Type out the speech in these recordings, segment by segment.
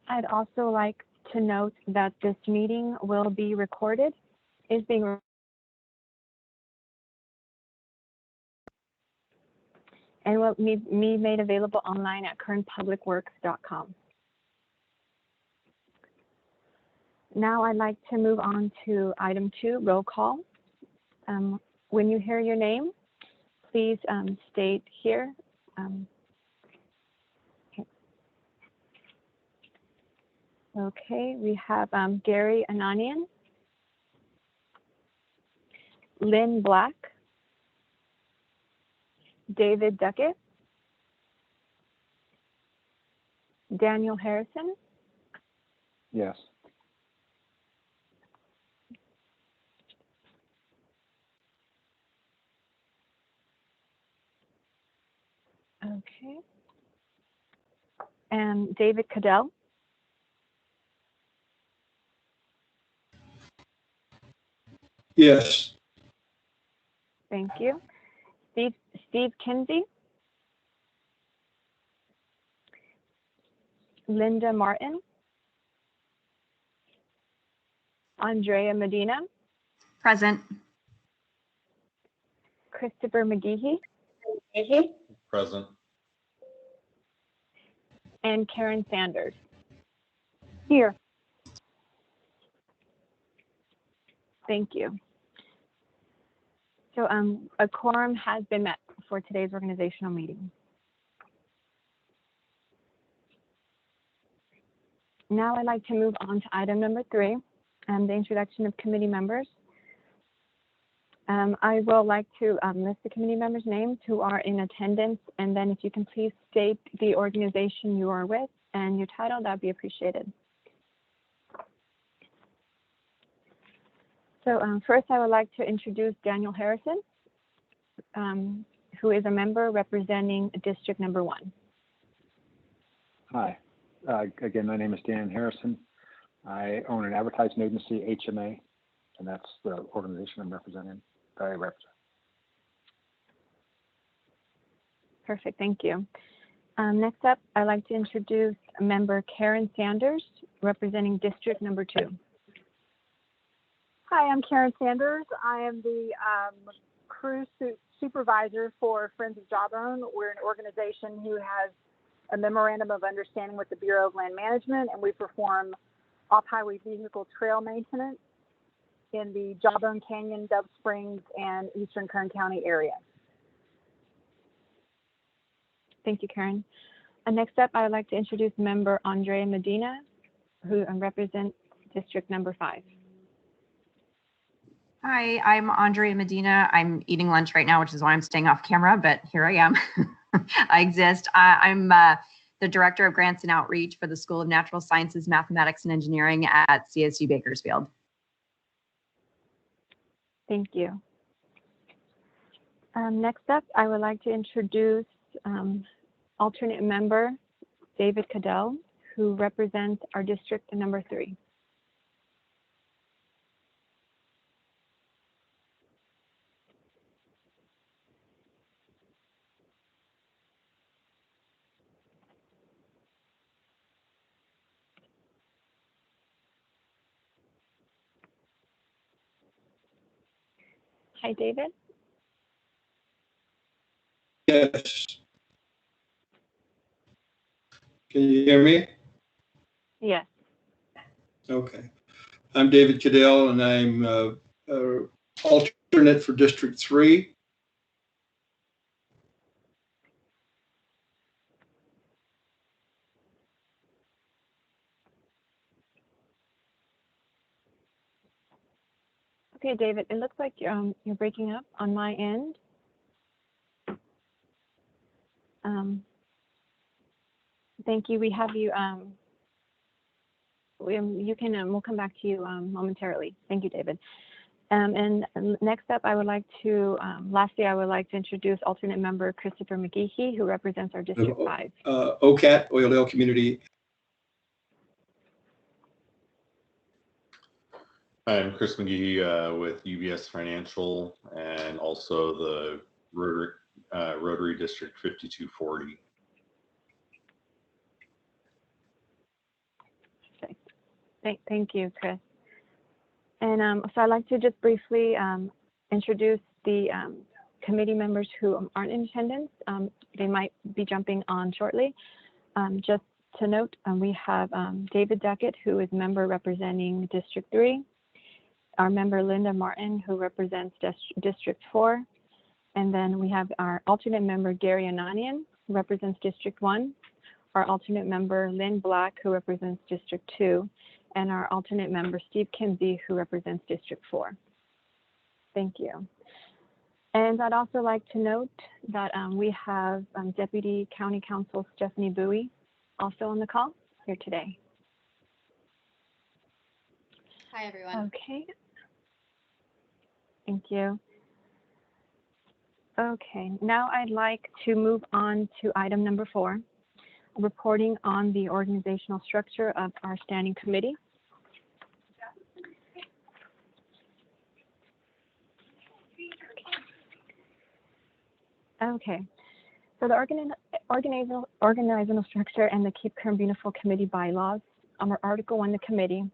I'd also like to note that this meeting will be recorded, is being and will be made available online at kernpublicworks.com. Now I'd like to move on to item 2, roll call. When you hear your name, please state here. Okay, we have Gary Ananian, Lynn Black, David Duckett, Daniel Harrison. Yes. Okay. And David Cadell. Yes. Thank you. Steve Kinsey. Linda Martin. Andrea Medina. Present. Christopher McGehee. Present. And Karen Sanders. Here. Thank you. So a quorum has been met for today's organizational meeting. Now I'd like to move on to item number 3, the introduction of committee members. I will like to list the committee members' names who are in attendance, and then if you can please state the organization you are with and your title, that would be appreciated. So first, I would like to introduce Daniel Harrison, who is a member representing District Number 1. Hi. Again, my name is Dan Harrison. I own an advertising agency, HMA, and that's the organization I'm representing, that I represent. Perfect, thank you. Next up, I'd like to introduce member Karen Sanders, representing District Number 2. Hi, I'm Karen Sanders. I am the crew supervisor for Friends of Jawbone. We're an organization who has a memorandum of understanding with the Bureau of Land Management, and we perform off-highway vehicle trail maintenance in the Jawbone Canyon, Dove Springs, and Eastern Kern County area. Thank you, Karen. Next up, I would like to introduce member Andrea Medina, who represents District Number 5. Hi, I'm Andrea Medina. I'm eating lunch right now, which is why I'm staying off camera, but here I am. I exist. I'm the Director of Grants and Outreach for the School of Natural Sciences, Mathematics, and Engineering at CSU Bakersfield. Thank you. Next up, I would like to introduce alternate member David Cadell, who represents our District Number 3. Hi, David. Yes. Can you hear me? Yes. Okay. I'm David Cadell, and I'm alternate for District 3. Okay, David, it looks like you're breaking up on my end. Thank you. We have you. We'll come back to you momentarily. Thank you, David. And next up, I would like to, lastly, I would like to introduce alternate member Christopher McGehee, who represents our District 5. OCAT, Oildale Community. I'm Chris McGehee with UBS Financial and also the Rotary District 5240. Thank you, Chris. And so I'd like to just briefly introduce the committee members who aren't in attendance. They might be jumping on shortly. Just to note, we have David Duckett, who is member representing District 3, our member Linda Martin, who represents District 4, and then we have our alternate member Gary Ananian, who represents District 1, our alternate member Lynn Black, who represents District 2, and our alternate member Steve Kinsey, who represents District 4. Thank you. And I'd also like to note that we have Deputy County Counsel Stephanie Bowie also on the call here today. Hi, everyone. Okay. Thank you. Okay, now I'd like to move on to item number 4, reporting on the organizational structure of our standing committee. Okay, so the organizational structure and the Keep Kern Beautiful Committee bylaws. Under Article 1, the committee.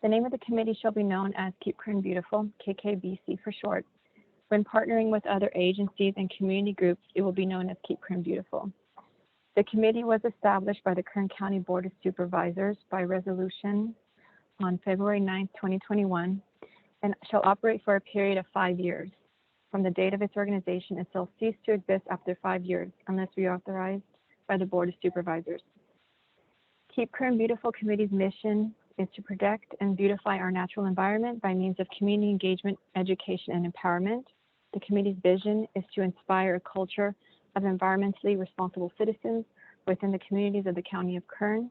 The name of the committee shall be known as Keep Kern Beautiful, KKBC for short. When partnering with other agencies and community groups, it will be known as Keep Kern Beautiful. The committee was established by the Kern County Board of Supervisors by resolution on February 9th, 2021, and shall operate for a period of 5 years. From the date of its organization, it shall cease to exist after 5 years, unless reauthorized by the Board of Supervisors. Keep Kern Beautiful Committee's mission is to protect and beautify our natural environment by means of community engagement, education, and empowerment. The committee's vision is to inspire a culture of environmentally responsible citizens within the communities of the County of Kern,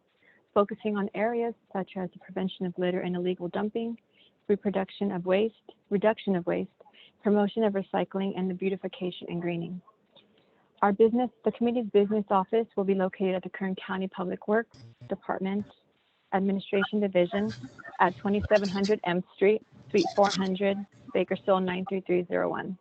focusing on areas such as the prevention of litter and illegal dumping, reduction of waste, promotion of recycling, and the beautification and greening. The committee's business office will be located at the Kern County Public Works Department Administration Division at 2700 M Street, Suite 400, Bakersfield 93301.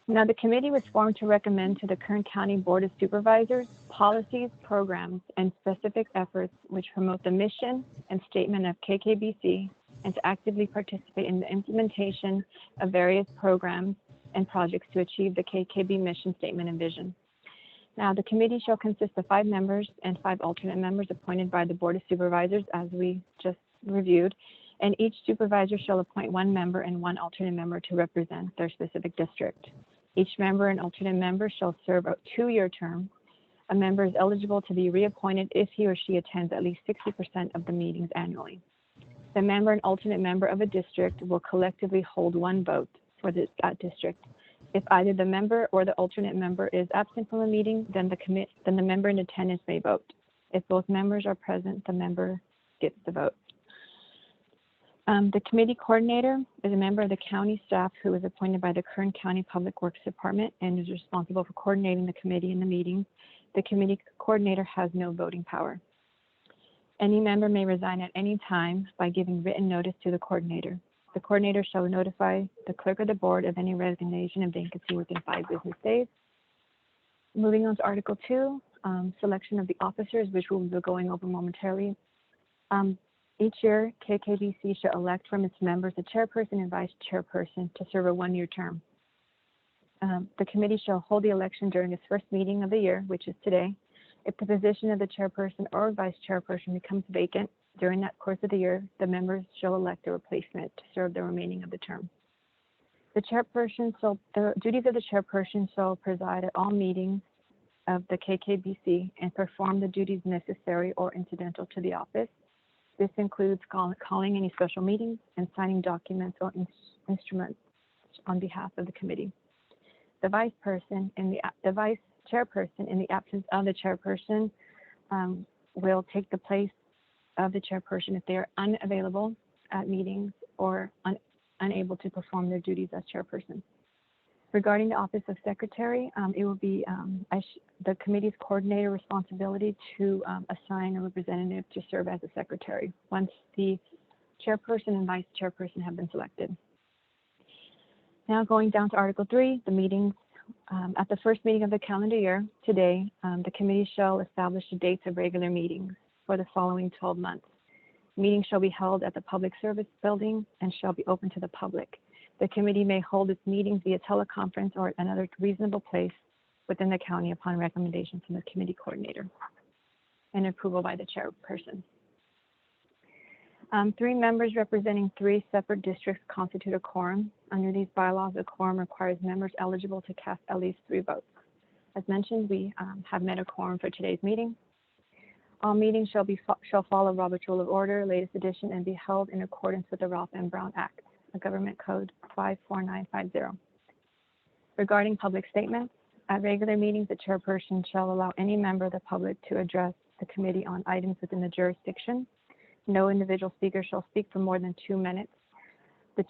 Now, the committee was formed to recommend to the Kern County Board of Supervisors policies, programs, and specific efforts which promote the mission and statement of KKBC, and to actively participate in the implementation of various programs and projects to achieve the KKB mission statement and vision. Now, the committee shall consist of 5 members and 5 alternate members appointed by the Board of Supervisors, as we just reviewed, and each supervisor shall appoint 1 member and 1 alternate member to represent their specific district. Each member and alternate member shall serve a 2-year term. A member is eligible to be reappointed if he or she attends at least 60% of the meetings annually. The member and alternate member of a district will collectively hold 1 vote for that district. If either the member or the alternate member is absent from a meeting, then the member in attendance may vote. If both members are present, the member gets the vote. The committee coordinator is a member of the county staff who is appointed by the Kern County Public Works Department and is responsible for coordinating the committee in the meetings. The committee coordinator has no voting power. Any member may resign at any time by giving written notice to the coordinator. The coordinator shall notify the clerk of the board of any resignation and vacancy within 5 business days. Moving on to Article 2, selection of the officers, which we'll be going over momentarily. Each year, KKBC shall elect from its members a chairperson and vice chairperson to serve a 1-year term. The committee shall hold the election during its first meeting of the year, which is today. If the position of the chairperson or vice chairperson becomes vacant during that course of the year, the members shall elect a replacement to serve the remaining of the term. The duties of the chairperson shall preside at all meetings of the KKBC and perform the duties necessary or incidental to the office. This includes calling any special meetings and signing documents or instruments on behalf of the committee. The vice chairperson, in the absence of the chairperson, will take the place of the chairperson if they are unavailable at meetings or unable to perform their duties as chairperson. Regarding the office of secretary, it will be the committee's coordinator responsibility to assign a representative to serve as a secretary once the chairperson and vice chairperson have been selected. Now going down to Article 3, the meetings. At the first meeting of the calendar year, today, the committee shall establish the dates of regular meetings for the following 12 months. Meetings shall be held at the Public Service Building and shall be open to the public. The committee may hold its meetings via teleconference or at another reasonable place within the county upon recommendation from the committee coordinator and approval by the chairperson. 3 members representing 3 separate districts constitute a quorum. Under these bylaws, a quorum requires members eligible to cast at least 3 votes. As mentioned, we have met a quorum for today's meeting. All meetings shall follow Robert's Rule of Order, latest edition, and be held in accordance with the Ralph M. Brown Act, a Government Code 54950. Regarding public statements, at regular meetings, the chairperson shall allow any member of the public to address the committee on items within the jurisdiction. No individual speaker shall speak for more than 2 minutes. The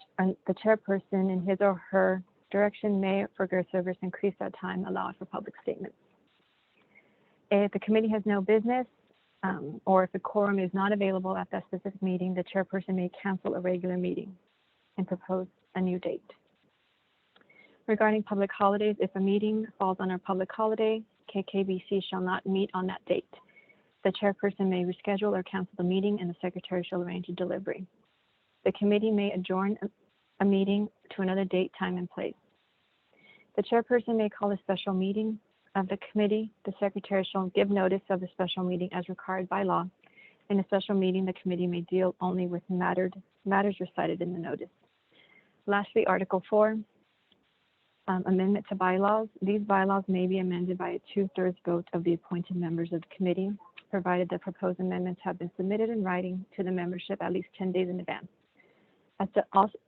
chairperson, in his or her direction, may, for good service, increase that time allowed for public statements. If the committee has no business, or if the quorum is not available at that specific meeting, the chairperson may cancel a regular meeting and propose a new date. Regarding public holidays, if a meeting falls on a public holiday, KKBC shall not meet on that date. The chairperson may reschedule or cancel the meeting, and the secretary shall arrange a delivery. The committee may adjourn a meeting to another date, time, and place. The chairperson may call a special meeting of the committee. The secretary shall give notice of the special meeting as required by law. In a special meeting, the committee may deal only with matters recited in the notice. Lastly, Article 4, amendment to bylaws. These bylaws may be amended by a 2/3 vote of the appointed members of the committee, provided the proposed amendments have been submitted in writing to the membership at least 10 days in advance.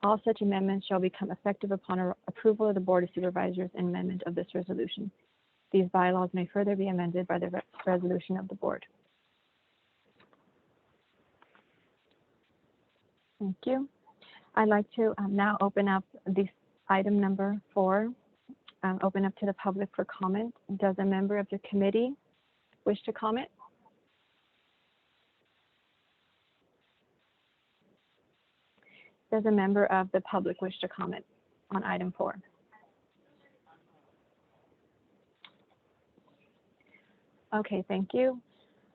All such amendments shall become effective upon approval of the Board of Supervisors and amendment of this resolution. These bylaws may further be amended by the resolution of the board. Thank you. I'd like to now open up this item number 4, open up to the public for comment. Does a member of the committee wish to comment? Does a member of the public wish to comment on item 4? Okay, thank you.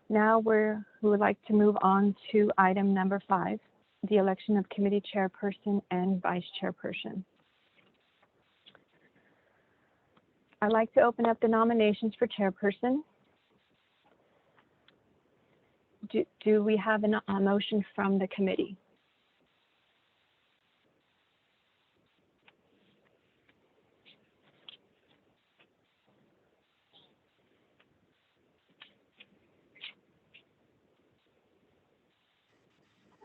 Now we would like to move on to item number 5, the election of committee chairperson and vice chairperson. I'd like to open up the nominations for chairperson. Do we have a motion from the committee?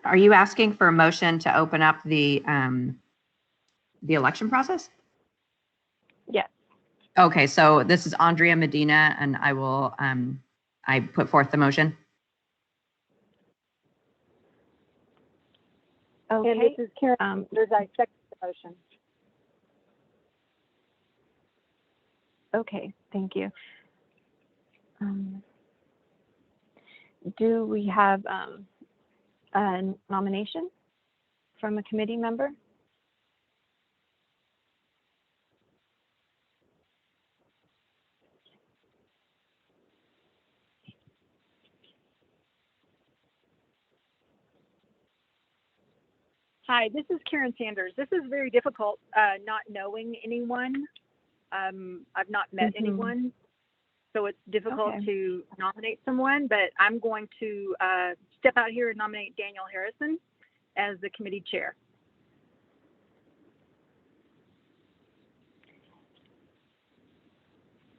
Are you asking for a motion to open up the election process? Yes. Okay, so this is Andrea Medina, and I will I put forth the motion. Okay. And this is Karen. There's a second motion. Okay, thank you. Do we have a nomination from a committee member? Hi, this is Karen Sanders. This is very difficult, not knowing anyone. I've not met anyone, so it's difficult to nominate someone, but I'm going to step out here and nominate Daniel Harrison as the committee chair.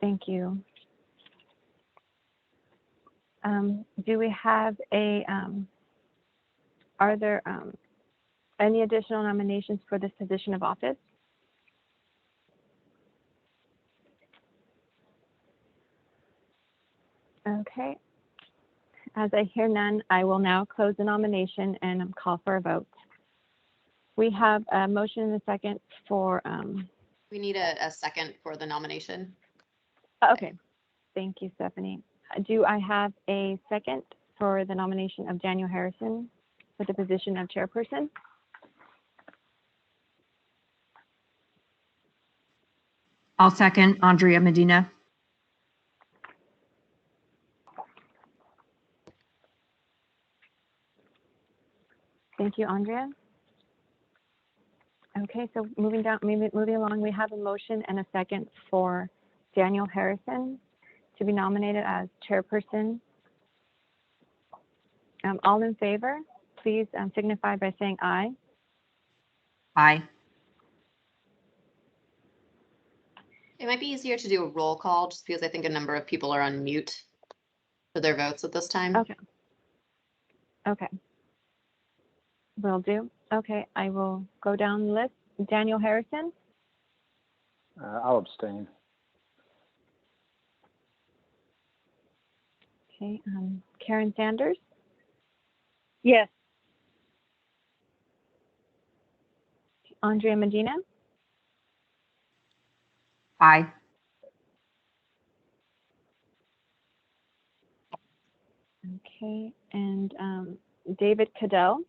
Thank you. Do we have are there any additional nominations for this position of office? Okay. As I hear none, I will now close the nomination and call for a vote. We have a motion and a second for. We need a second for the nomination. Okay. Thank you, Stephanie. Do I have a second for the nomination of Daniel Harrison for the position of chairperson? I'll second Andrea Medina. Thank you, Andrea. Okay, so moving along, we have a motion and a second for Daniel Harrison to be nominated as chairperson. All in favor, please signify by saying aye. Aye. It might be easier to do a roll call just because I think a number of people are on mute for their votes at this time. Okay. Okay. Will do. Okay, I will go down the list. Daniel Harrison, I'll abstain. okay, Karen Sanders, Yes. Andrea Medina, Aye. okay, and David Cadell,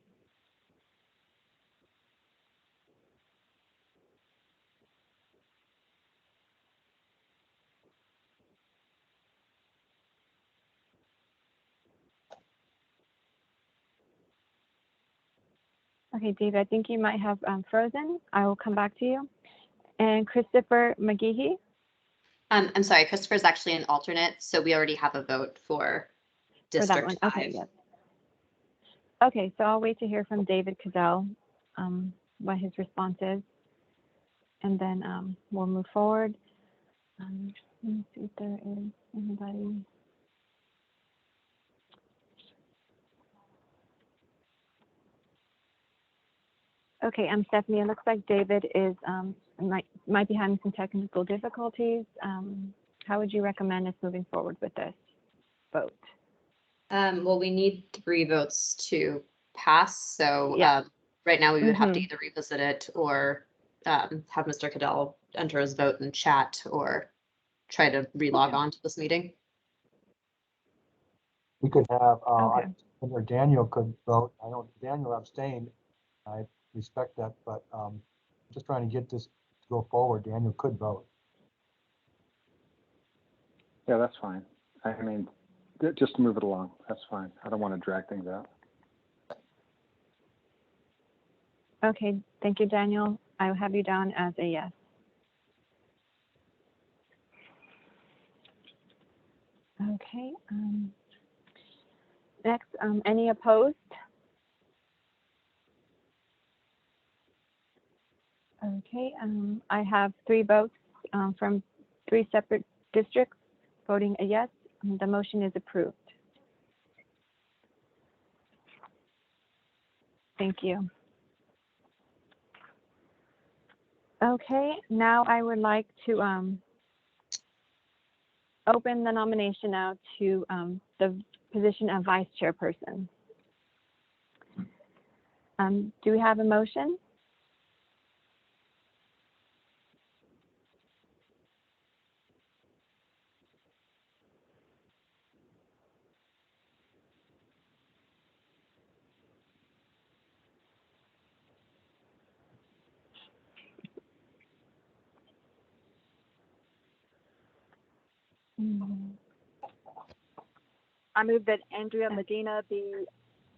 okay, David, I think you might have frozen. I will come back to you. And Christopher McGehee, I'm sorry, Christopher's actually an alternate, so we already have a vote for for that District one. 5. Okay, yes. Okay, so I'll wait to hear from David Cadell, what his response is, and then we'll move forward. Let me see if there is anybody. Okay, Stephanie, it looks like David is might be having some technical difficulties. How would you recommend us moving forward with this vote? Well, we need 3 votes to pass, so Yeah. right now we would have to Mhm. either revisit it or have Mr. Cadell enter his vote in chat or try to relog Okay. on to this meeting. We could have, Okay. or Daniel could vote. I know Daniel abstained. I respect that, but just trying to get this to go forward. Daniel could vote. Yeah, that's fine. I mean, just to move it along, that's fine. I don't want to drag things out. Okay, thank you, Daniel. I'll have you down as a yes. Okay. Next, any opposed? Okay, I have 3 votes from 3 separate districts voting a yes. The motion is approved. Thank you. Okay, now I would like to open the nomination now to the position of vice chairperson. Do we have a motion? I move that Andrea Medina be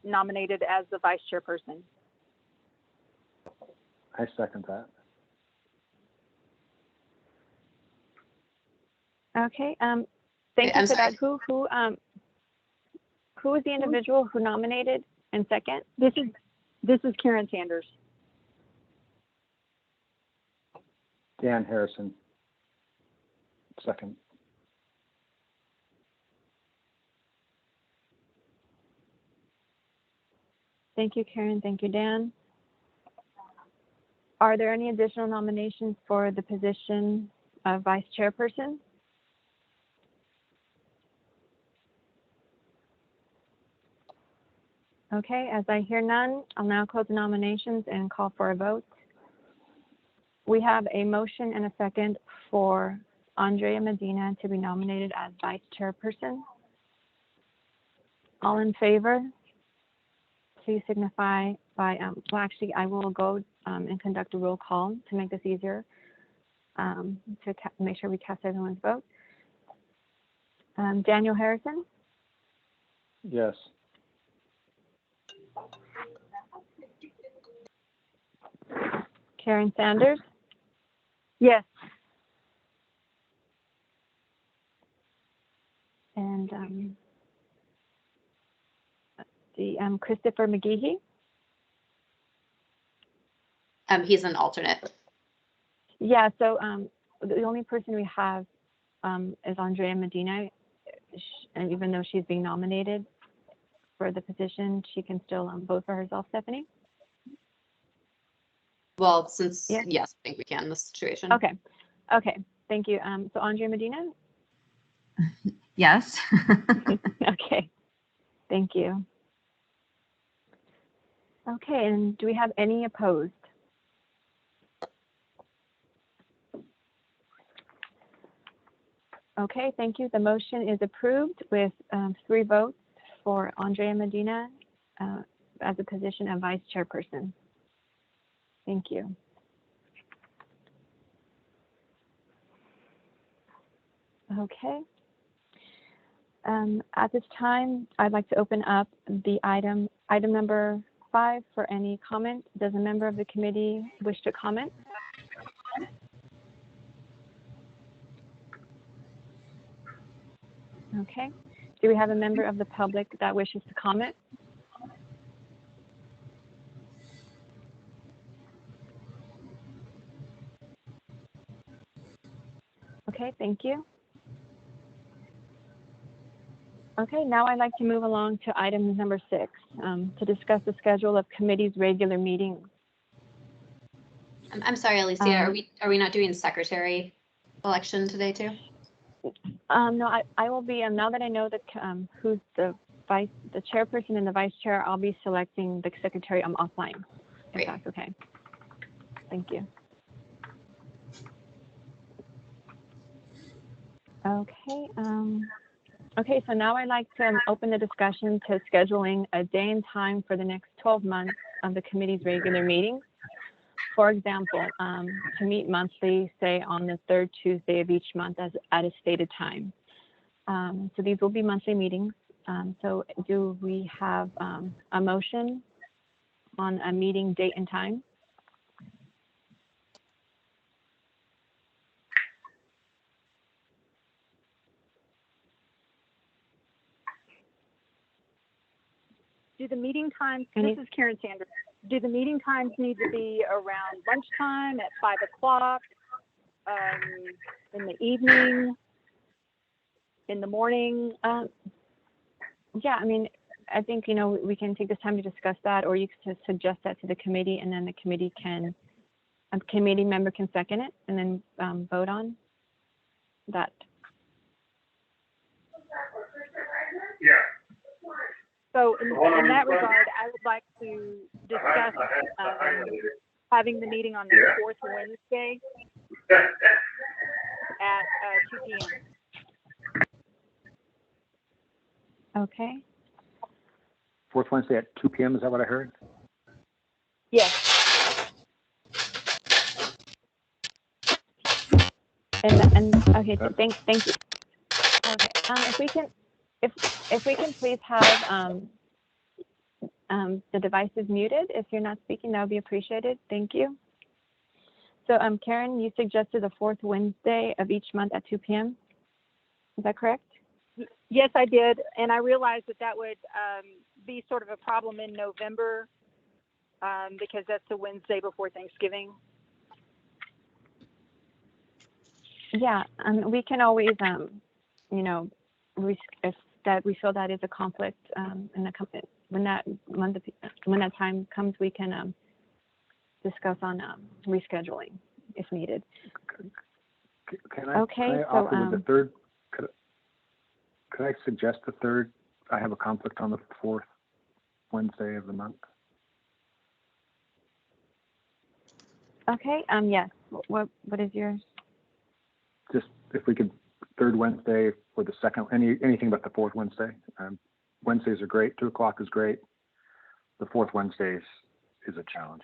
nominated as the vice chairperson. I second that. Okay, thank Wait, you I'm for that. sorry. Who was the individual who nominated and second? This is Karen Sanders. Dan Harrison, second. Thank you, Karen. Thank you, Dan. Are there any additional nominations for the position of vice chairperson? Okay, as I hear none, I'll now close the nominations and call for a vote. We have a motion and a second for Andrea Medina to be nominated as vice chairperson. All in favor, please signify by, well, actually, I will go and conduct a roll call to make this easier, to make sure we cast everyone's vote. Daniel Harrison, Yes. Karen Sanders, Yes. and Christopher McGehee. He's an alternate. Yeah, so the only person we have is Andrea Medina, and even though she's being nominated for the position, she can still vote for herself, Stephanie? Well, since, Yeah. yes, I think we can in this situation. Okay, okay, thank you. So Andrea Medina? Yes. Okay, thank you. Okay, and do we have any opposed? Okay, thank you. The motion is approved with 3 votes for Andrea Medina as a position of Vice Chairperson. Thank you. Okay. At this time, I'd like to open up the item number 5 for any comment. Does a member of the committee wish to comment? Okay. Do we have a member of the public that wishes to comment? Okay, thank you. Okay, now I'd like to move along to item number 6, to discuss the schedule of committee's regular meetings. I'm sorry, Alicia, are we not doing secretary election today too? No, I will be, now that I know that who's the chairperson and the vice chair, I'll be selecting the secretary offline, if Great. that's okay. Thank you. Okay, okay, so now I'd like to open the discussion to scheduling a day and time for the next 12 months of the committee's regular meetings. For example, to meet monthly, say on the 3rd Tuesday of each month at a stated time. So these will be monthly meetings. So do we have a motion on a meeting date and time? Do the meeting times, Any- this is Karen Sanders, do the meeting times need to be around lunchtime, at 5 o'clock, in the evening, in the morning? Yeah, I mean, I think, you know, we can take this time to discuss that, or you can suggest that to the committee, and then the committee can, a committee member can second it and then vote on that. So in that regard, I would like to discuss having the meeting on the 4th Wednesday at 2 p.m. Okay. 4th Wednesday at 2 p.m., is that what I heard? Yes. And okay, so thank you. Okay, if we can please have the devices muted if you're not speaking, that would be appreciated. Thank you. So Karen, you suggested the 4th Wednesday of each month at 2 p.m. Is that correct? Yes, I did, and I realized that would be sort of a problem in November because that's the Wednesday before Thanksgiving. Yeah, we can always, you know, if that we feel that is a conflict in the company, when that time comes, we can discuss on rescheduling if needed. Can I offer with the 3rd? Could I suggest the 3rd? I have a conflict on the 4th Wednesday of the month. Okay. Yes. What is yours? Just if we could 3rd Wednesday or the 2nd, anything but the 4th Wednesday. Wednesdays are great. 2 o'clock is great. The 4th Wednesday is a challenge.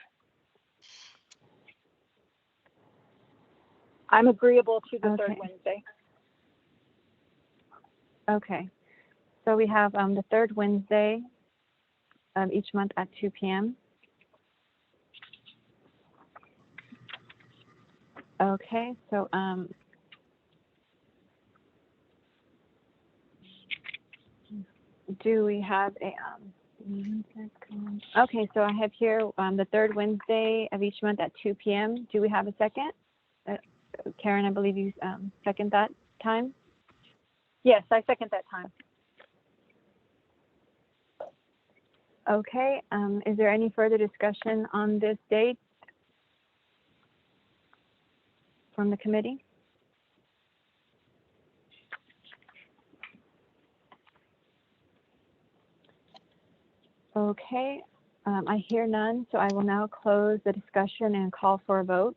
I'm agreeable to the 3rd Wednesday. Okay. So we have the 3rd Wednesday of each month at 2 p.m. Okay, so do we have a okay, so I have here the third Wednesday of each month at 2 p.m. Do we have a second? Karen, I believe you second that time. Yes, I second that time. Okay, is there any further discussion on this date from the committee? Okay, I hear none, so I will now close the discussion and call for a vote.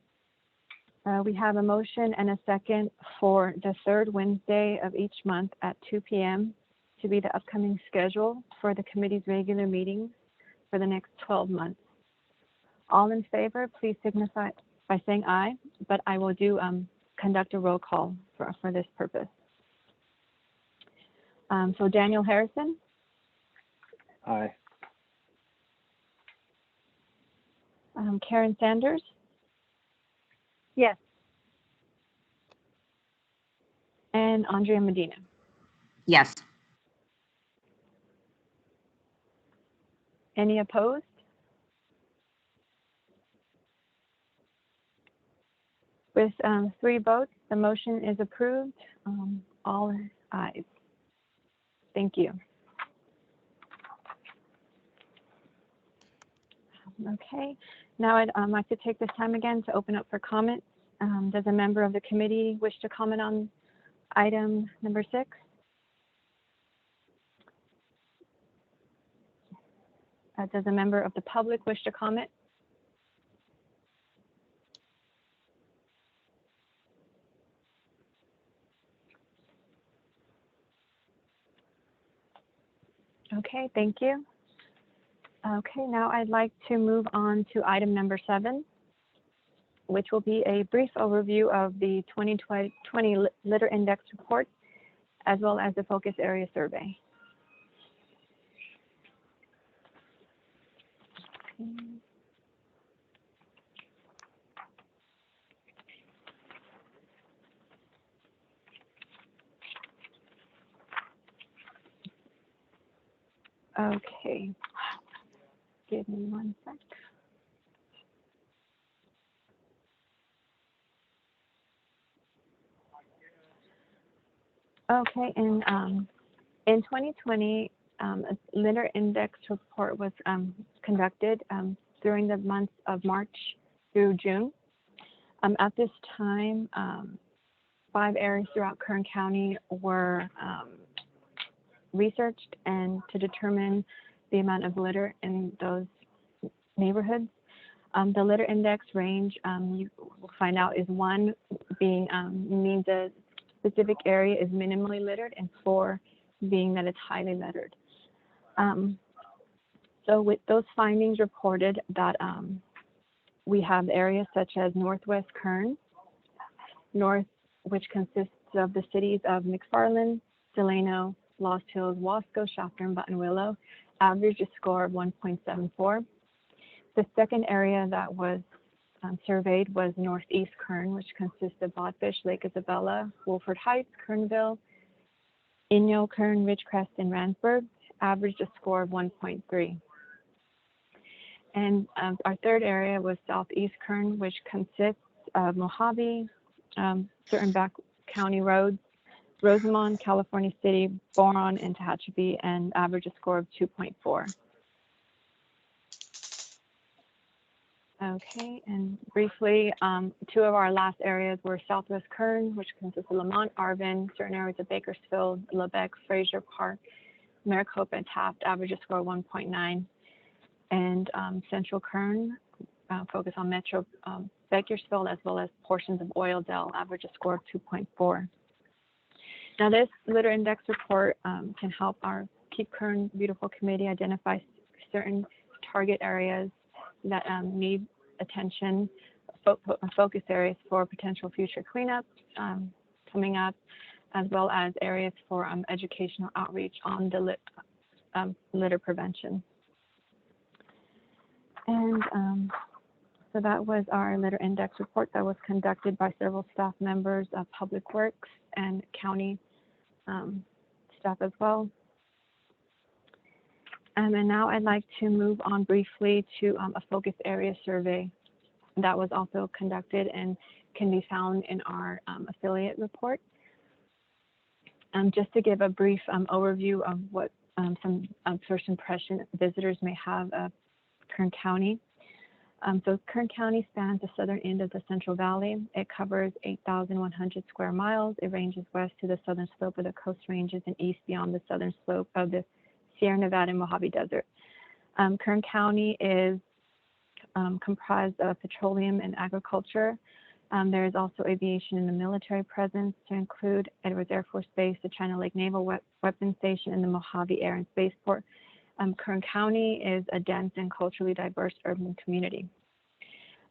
We have a motion and a second for the third Wednesday of each month at 2 p.m. to be the upcoming schedule for the committee's regular meetings for the next 12 months. All in favor, please signify by saying aye, but I will do conduct a roll call for this purpose. So Daniel Harrison? Aye. Karen Sanders? Yes. And Andrea Medina? Yes. Any opposed? With 3 votes, the motion is approved. All ayes. Thank you. Okay, now I'd like to take this time again to open up for comments. Does a member of the committee wish to comment on item number 6? Does a member of the public wish to comment? Okay, thank you. Okay, now I'd like to move on to item number 7, which will be a brief overview of the 2020 Litter Index Report, as well as the Focus Area Survey. Okay, give me 1 sec. Okay, in 2020, a litter index report was conducted during the months of March through June. At this time, 5 areas throughout Kern County were researched and to determine the amount of litter in those neighborhoods. The litter index range, you will find out, is 1 being means a specific area is minimally littered, and 4 being that it's highly littered. So with those findings reported that we have areas such as Northwest Kern, North, which consists of the cities of McFarland, Delano, Lost Hills, Wasco, Shafter, and Buttonwillow, averaged a score of 1.74. The second area that was surveyed was Northeast Kern, which consists of Bodfish, Lake Isabella, Wolford Heights, Kernville, Inyo, Kern, Ridgecrest, and Randsburg, averaged a score of 1.3. And our third area was Southeast Kern, which consists of Mojave, certain back county roads, Rosamond, California City, Boron, and Tehachapi, and averaged a score of 2.4. Okay, and briefly, 2 of our last areas were Southwest Kern, which consists of Lamont, Arvin, certain areas of Bakersfield, Lebec, Fraser Park, Maricopa, and Taft, average a score of 1.9. And Central Kern, focus on Metro Bakersfield, as well as portions of Oildale, average a score of 2.4. Now, this litter index report can help our Keep Kern Beautiful committee identify certain target areas that need attention, focus areas for potential future cleanup coming up, as well as areas for educational outreach on the litter prevention. And So that was our litter index report that was conducted by several staff members of Public Works and county staff as well. And now I'd like to move on briefly to a focus area survey that was also conducted and can be found in our affiliate report. Just to give a brief overview of what some first impression visitors may have of Kern County. So Kern County spans the southern end of the Central Valley. It covers 8,100 square miles. It ranges west to the southern slope of the Coast Ranges and east beyond the southern slope of the Sierra Nevada and Mojave Desert. Kern County is comprised of petroleum and agriculture. There is also aviation and the military presence to include Edwards Air Force Base, the China Lake Naval Weapons Station, and the Mojave Air and Spaceport. Kern County is a dense and culturally diverse urban community.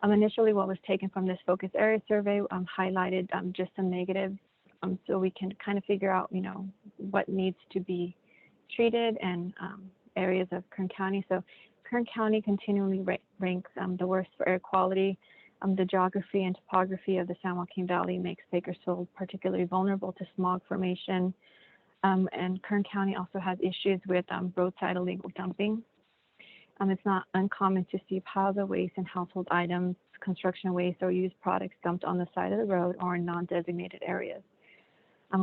Initially, what was taken from this focus area survey highlighted just some negatives, so we can kind of figure out, what needs to be treated and areas of Kern County. So Kern County continually ranks the worst for air quality. The geography and topography of the San Joaquin Valley makes Bakersfield particularly vulnerable to smog formation. And Kern County also has issues with roadside illegal dumping. It's not uncommon to see piles of waste and household items, construction waste, or used products dumped on the side of the road or in non-designated areas.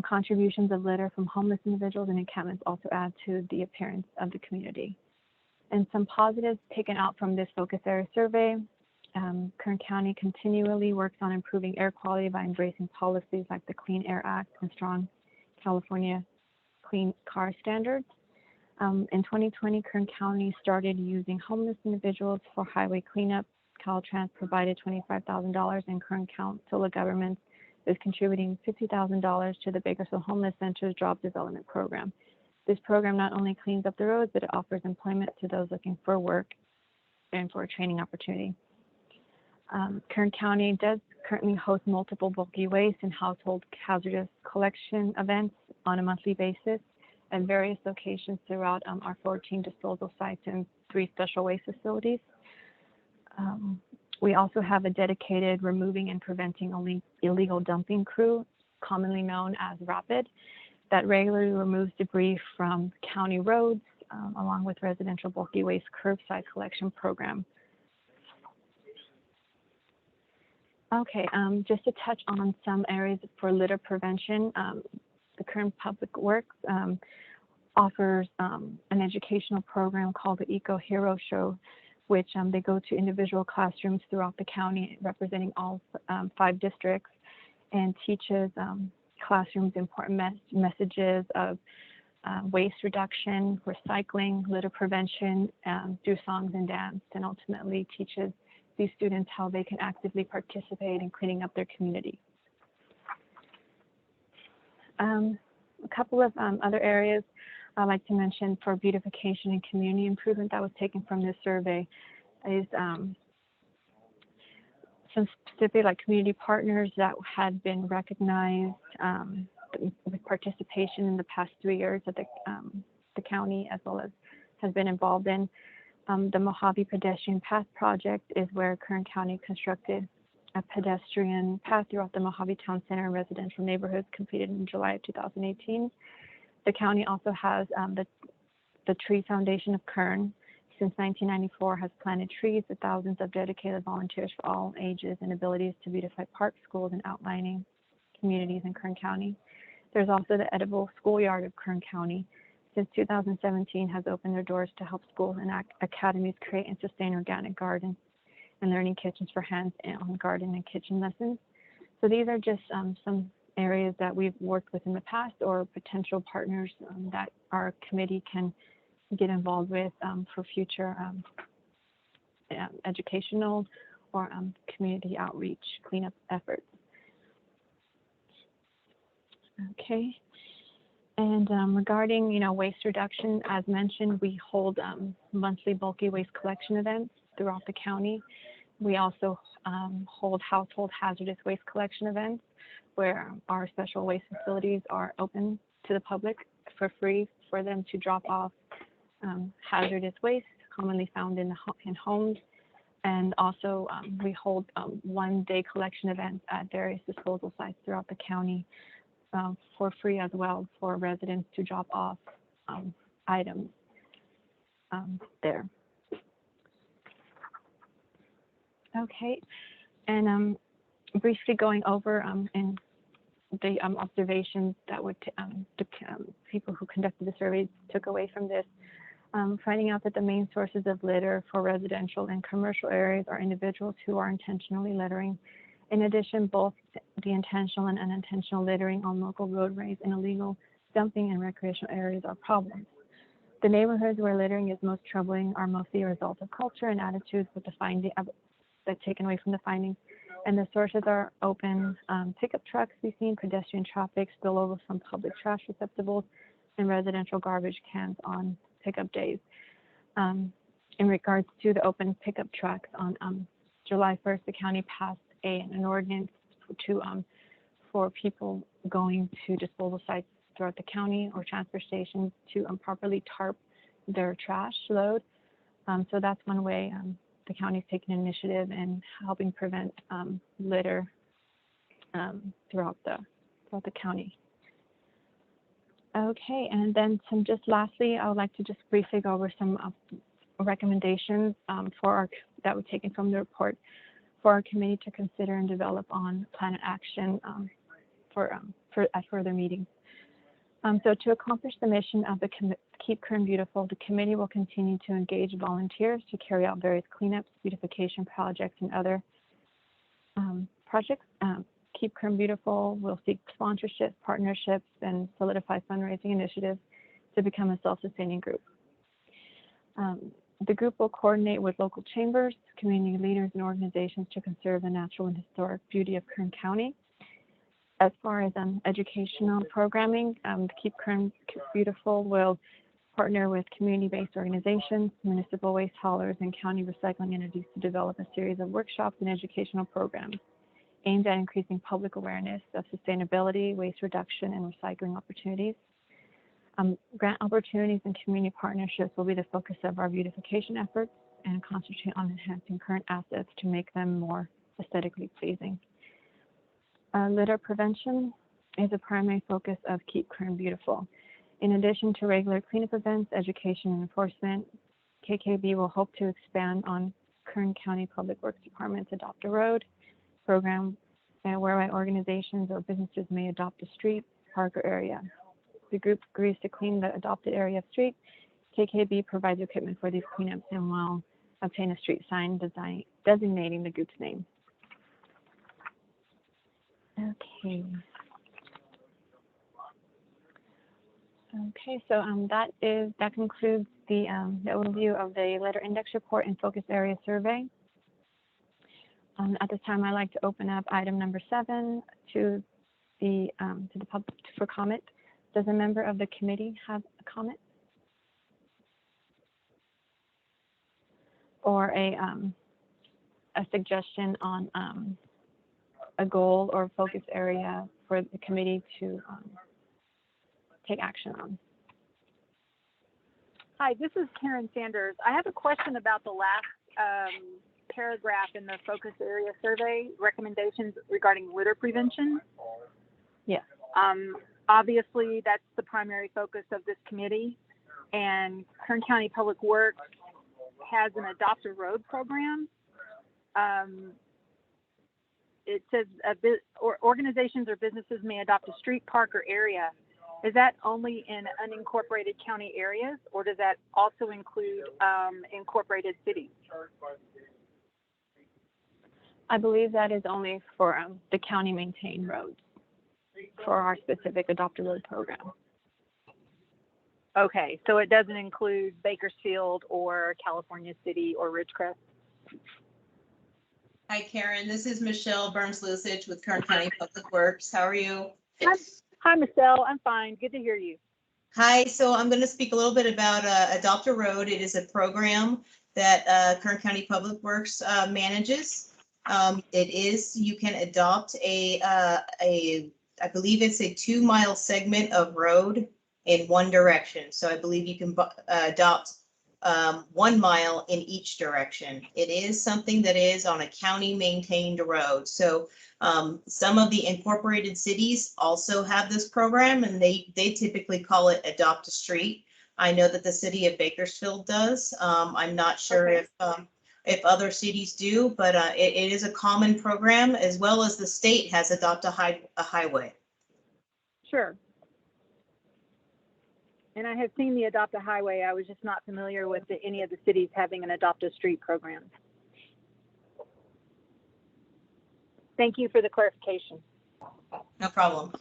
Contributions of litter from homeless individuals and encampments also add to the appearance of the community. And some positives taken out from this focus area survey: Kern County continually works on improving air quality by embracing policies like the Clean Air Act and strong California clean car standards. In 2020, Kern County started using homeless individuals for highway cleanup. Caltrans provided $25,000, and Kern Council government is contributing $50,000 to the Bakersfield Homeless Center's Job Development Program. This program not only cleans up the roads, but it offers employment to those looking for work and for a training opportunity. Kern County does currently host multiple bulky waste and household hazardous collection events on a monthly basis at various locations throughout our 14 disposal sites and 3 special waste facilities. We also have a dedicated removing and preventing illegal dumping crew, commonly known as RAPID, that regularly removes debris from county roads, along with residential bulky waste curbside collection program. Okay, just to touch on some areas for litter prevention, the Kern Public Works offers an educational program called the Eco Hero Show, which they go to individual classrooms throughout the county representing all 5 districts and teaches classrooms important messages of waste reduction, recycling, litter prevention through songs and dance, and ultimately teaches these students how they can actively participate in cleaning up their community. A couple of other areas I'd like to mention for beautification and community improvement that was taken from this survey is some specific community partners that had been recognized with participation in the past 3 years that the county as well as has been involved in. The Mojave Pedestrian Path Project is where Kern County constructed a pedestrian path throughout the Mojave Town Center and residential neighborhoods, completed in July of 2018. The county also has the Tree Foundation of Kern. Since 1994 has planted trees with thousands of dedicated volunteers for all ages and abilities to beautify parks, schools, and outlining communities in Kern County. There's also the Edible Schoolyard of Kern County. Since 2017 has opened their doors to help schools and academies create and sustain organic gardens and learning kitchens for hands-on garden and kitchen lessons. So these are just some areas that we've worked with in the past or potential partners that our committee can get involved with for future educational or community outreach cleanup efforts. Okay. And regarding, waste reduction, as mentioned, we hold monthly bulky waste collection events throughout the county. We also hold household hazardous waste collection events where our special waste facilities are open to the public for free for them to drop off hazardous waste commonly found in homes And also, we hold one-day collection events at various disposal sites throughout the county for free as well for residents to drop off items there. Okay, and briefly going over and the observations that would the people who conducted the survey took away from this. Finding out that the main sources of litter for residential and commercial areas are individuals who are intentionally littering. In addition, both the intentional and unintentional littering on local roadways and illegal dumping in recreational areas are problems. The neighborhoods where littering is most troubling are mostly a result of culture and attitudes with the finding that's taken away from the findings. And the sources are open pickup trucks we've seen, pedestrian traffic, spillover from public trash receptacles, and residential garbage cans on pickup days. In regards to the open pickup trucks, on July 1st, the county passed an ordinance to for people going to disposal sites throughout the county or transfer stations to properly tarp their trash load. So that's one way the county's taking initiative in helping prevent litter throughout the county. Okay, and then lastly, I would like to just briefly go over some recommendations that were taken from the report for our committee to consider and develop on plan of action at further meetings. So to accomplish the mission of the Keep Kern Beautiful, the committee will continue to engage volunteers to carry out various cleanups, beautification projects, and other projects. Keep Kern Beautiful will seek sponsorships, partnerships, and solidify fundraising initiatives to become a self-sustaining group. The group will coordinate with local chambers, community leaders, and organizations to conserve the natural and historic beauty of Kern County. As far as educational programming, the Keep Kern Beautiful will partner with community-based organizations, municipal waste haulers, and county recycling entities to develop a series of workshops and educational programs aimed at increasing public awareness of sustainability, waste reduction, and recycling opportunities. Grant opportunities and community partnerships will be the focus of our beautification efforts and concentrate on enhancing current assets to make them more aesthetically pleasing. Litter prevention is a primary focus of Keep Kern Beautiful. In addition to regular cleanup events, education, and enforcement, KKB will hope to expand on Kern County Public Works Department's Adopt a Road program, whereby organizations or businesses may adopt a street, park, or area. The group agrees to clean the adopted area of street. KKB provides equipment for these cleanups and will obtain a street sign designating the group's name. Okay. Okay, so that concludes the overview of the letter index report and focus area survey. At this time, I'd like to open up item number 7 to the public for comment. Does a member of the committee have a comment or a suggestion on a goal or focus area for the committee to take action on? Hi, this is Karen Sanders. I have a question about the last paragraph in the focus area survey recommendations regarding litter prevention. Yes. Obviously, that's the primary focus of this committee, and Kern County Public Works has an Adopt a Road program. It says organizations or businesses may adopt a street, park, or area. Is that only in unincorporated county areas, or does that also include incorporated cities? I believe that is only for the county maintained roads for our specific Adopt a Road program. Okay, so it doesn't include Bakersfield or California City or Ridgecrest? Hi, Karen. This is Michelle Burns-Lusich with Kern County Public Works. How are you? Hi, Michelle. I'm fine. Good to hear you. Hi. So I'm going to speak a little bit about Adopt a Road. It is a program that Kern County Public Works manages. You can adopt I believe it's a 2-mile segment of road in one direction. So I believe you can adopt 1 mile in each direction. It is something that is on a county maintained road. So some of the incorporated cities also have this program, and they typically call it Adopt a Street. I know that the city of Bakersfield does. I'm not sure if other cities do, but it is a common program, as well as the state has Adopt a Highway. Sure. And I have seen the Adopt a Highway. I was just not familiar with any of the cities having an Adopt a Street program. Thank you for the clarification. No problem.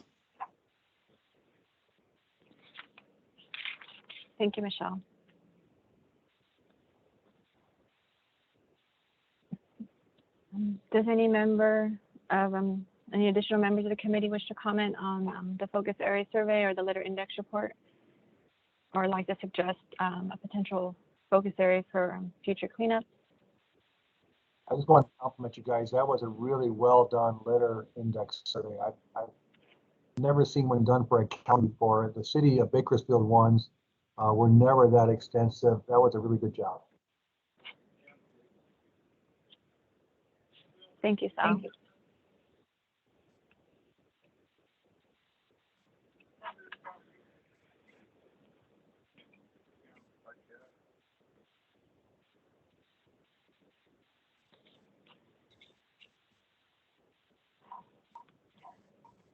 Thank you, Michelle. Does any member of any additional members of the committee wish to comment on the focus area survey or the litter index report, or like to suggest a potential focus area for future cleanup? I just want to compliment you guys. That was a really well done litter index survey. I've never seen one done for a county before. The city of Bakersfield ones were never that extensive. That was a really good job. Thank you, Sal.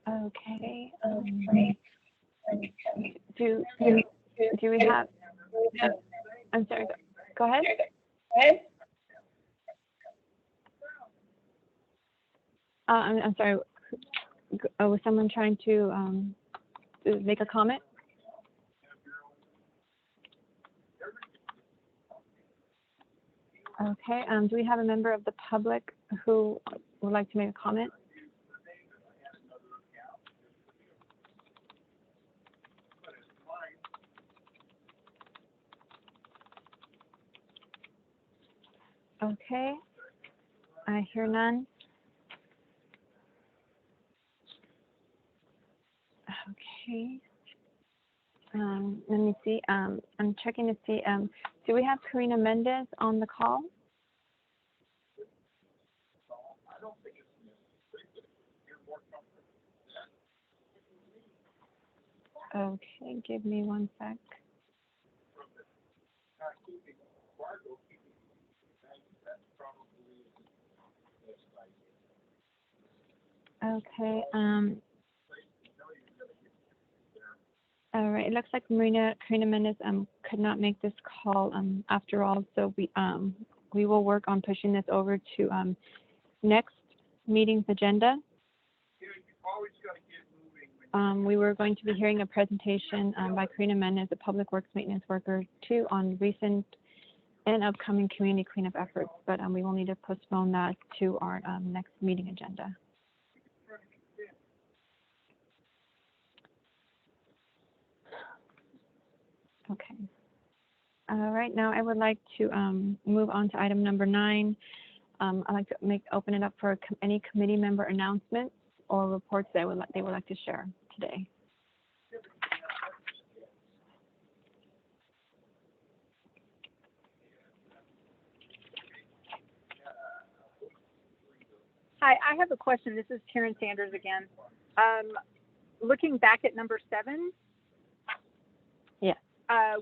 Okay. Do we have? I'm sorry. Go ahead. I'm sorry. Was someone trying to make a comment? Okay. Do we have a member of the public who would like to make a comment? Okay. I hear none. Okay. Let me see. I'm checking to see. Do we have Karina Mendez on the call? Okay, give me one sec. Okay. All right. It looks like Karina Mendez could not make this call after all, so we will work on pushing this over to next meeting's agenda. We were going to be hearing a presentation by Karina Mendez, a Public Works Maintenance Worker 2, on recent and upcoming community cleanup efforts, but we will need to postpone that to our next meeting agenda. Okay. All right, now I would like to move on to item number 9. I'd like to open it up for any committee member announcements or reports that they would like to share today. Hi, I have a question. This is Karen Sanders again. Looking back at number 7. Yeah.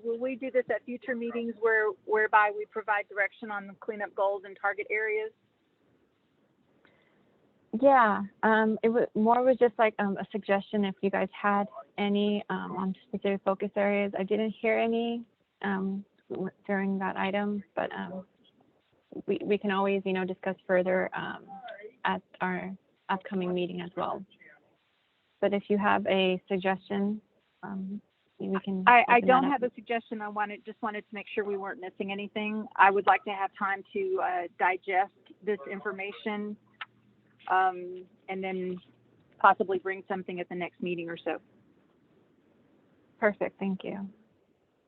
Will we do this at future meetings whereby we provide direction on the cleanup goals and target areas? Yeah, it was just like a suggestion if you guys had any on specific focus areas. I didn't hear any during that item, but we can always, discuss further at our upcoming meeting as well. But if you have a suggestion, we can. I don't have a suggestion. Just wanted to make sure we weren't missing anything. I would like to have time to digest this information, and then possibly bring something at the next meeting or so. Perfect. Thank you.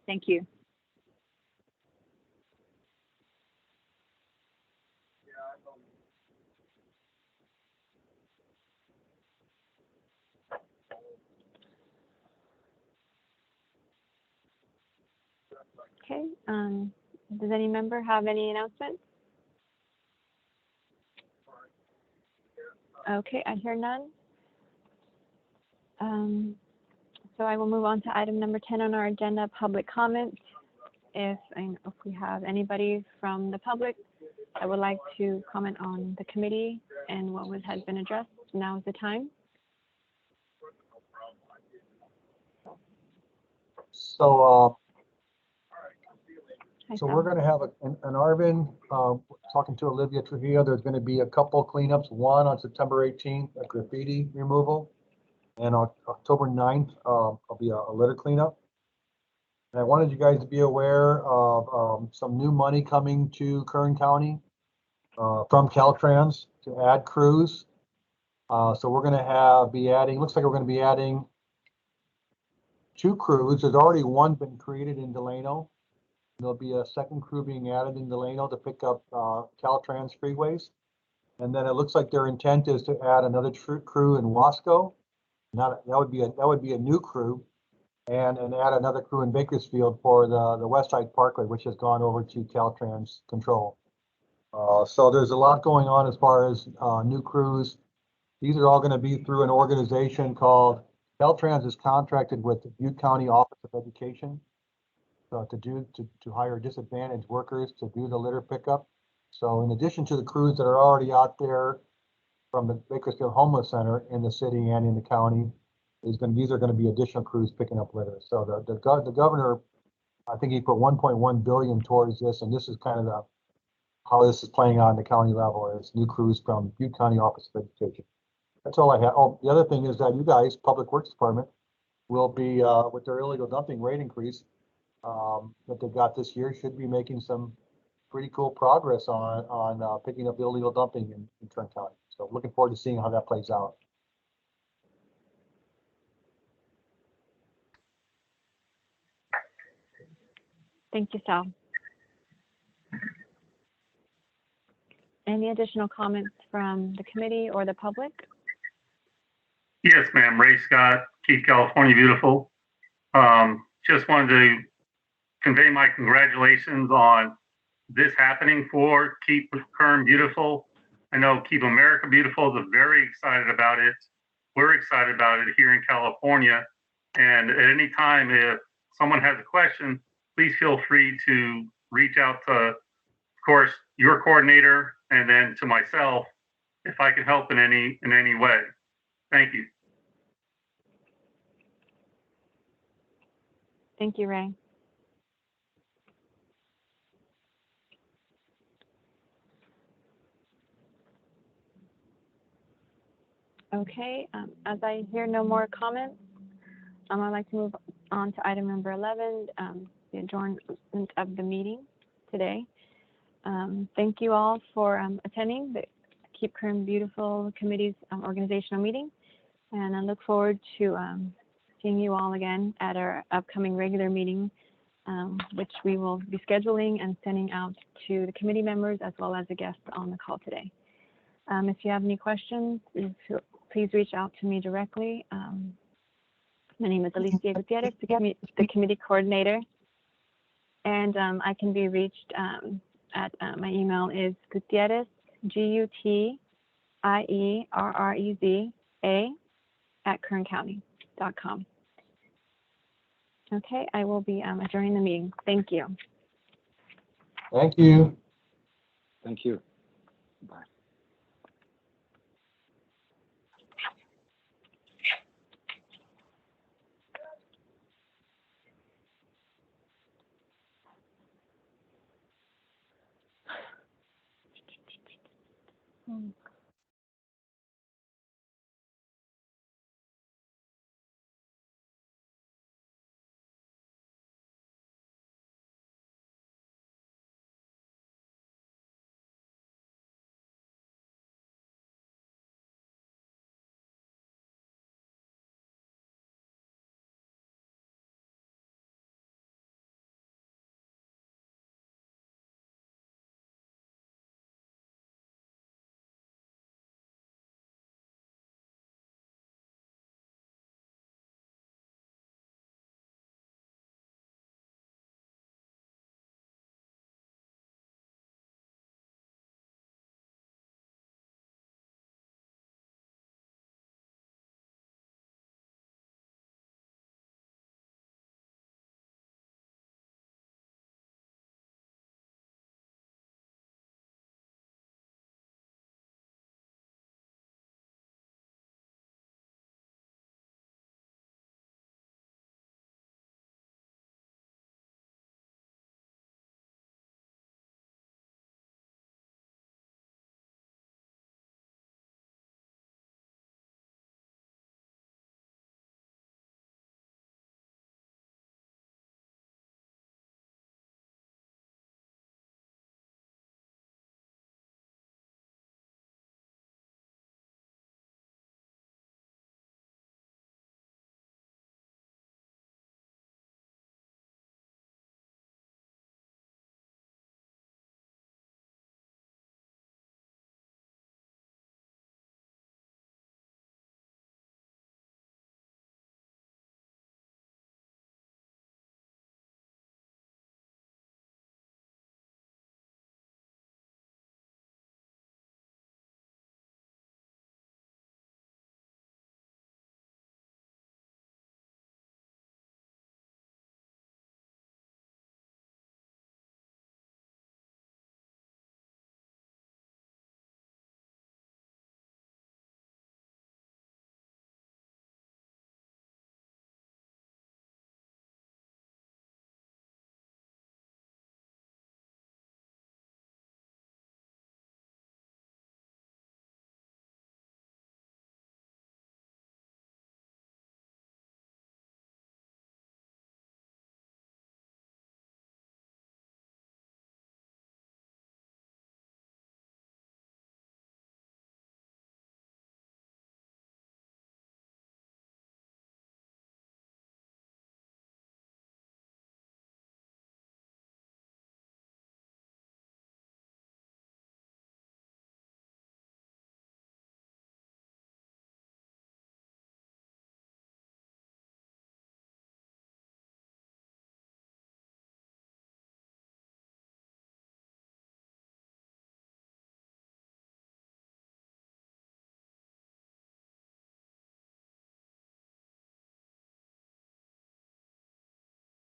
Thank you. Okay. Does any member have any announcements? Okay, I hear none. So I will move on to item number 10 on our agenda, public comment. If we have anybody from the public that would like to comment on the committee and what has been addressed, now is the time. So, Hi, so Sal. we're going to have an Arvin, talking to Olivia Trujillo. There's going to be a couple cleanups, one on September 18th, a graffiti removal. And on October 9th, there'll be a litter cleanup. And I wanted you guys to be aware of some new money coming to Kern County from Caltrans to add crews. So we're going to be adding, looks like we're going to be adding 2 crews. There's already one been created in Delano. There'll be a second crew being added in Delano to pick up Caltrans freeways. And then it looks like their intent is to add another crew in Wasco. That would be a new crew, and add another crew in Bakersfield for the West Side Parkway, which has gone over to Caltrans control. So there's a lot going on as far as new crews. These are all going to be through an organization called Caltrans is contracted with the Butte County Office of Education to hire disadvantaged workers to do the litter pickup. So in addition to the crews that are already out there from the Bakersfield Homeless Center in the city and in the county, these are going to be additional crews picking up litter. So the governor, I think he put 1.1 billion towards this, and this is kind of how this is playing out on the county level, is new crews from Butte County Office of Education. That's all I have. Oh, the other thing is that you guys, Public Works Department, will be with their illegal dumping rate increase that they got this year, should be making some pretty cool progress on picking up illegal dumping in Kern County. So looking forward to seeing how that plays out. Thank you, Sal. Any additional comments from the committee or the public? Yes, ma'am. Ray Scott, Keep California Beautiful. Just wanted to convey my congratulations on this happening for Keep Kern Beautiful. I know Keep America Beautiful is very excited about it. We're excited about it here in California. And at any time, if someone has a question, please feel free to reach out to, of course, your coordinator and then to myself if I can help in any way. Thank you. Thank you, Ray. Okay, as I hear no more comments, I'd like to move on to item number 11, the adjournment of the meeting today. Thank you all for attending the Keep Kern Beautiful Committee's organizational meeting, and I look forward to seeing you all again at our upcoming regular meeting, which we will be scheduling and sending out to the committee members as well as the guests on the call today. If you have any questions, please reach out to me directly. My name is Alicia Gutierrez, the committee coordinator, and I can be reached at my email is Gutierrez, GUTIERREZA @kerncounty.com. Okay, I will be adjourning the meeting. Thank you. Thank you. Thank you. Bye. Hmm.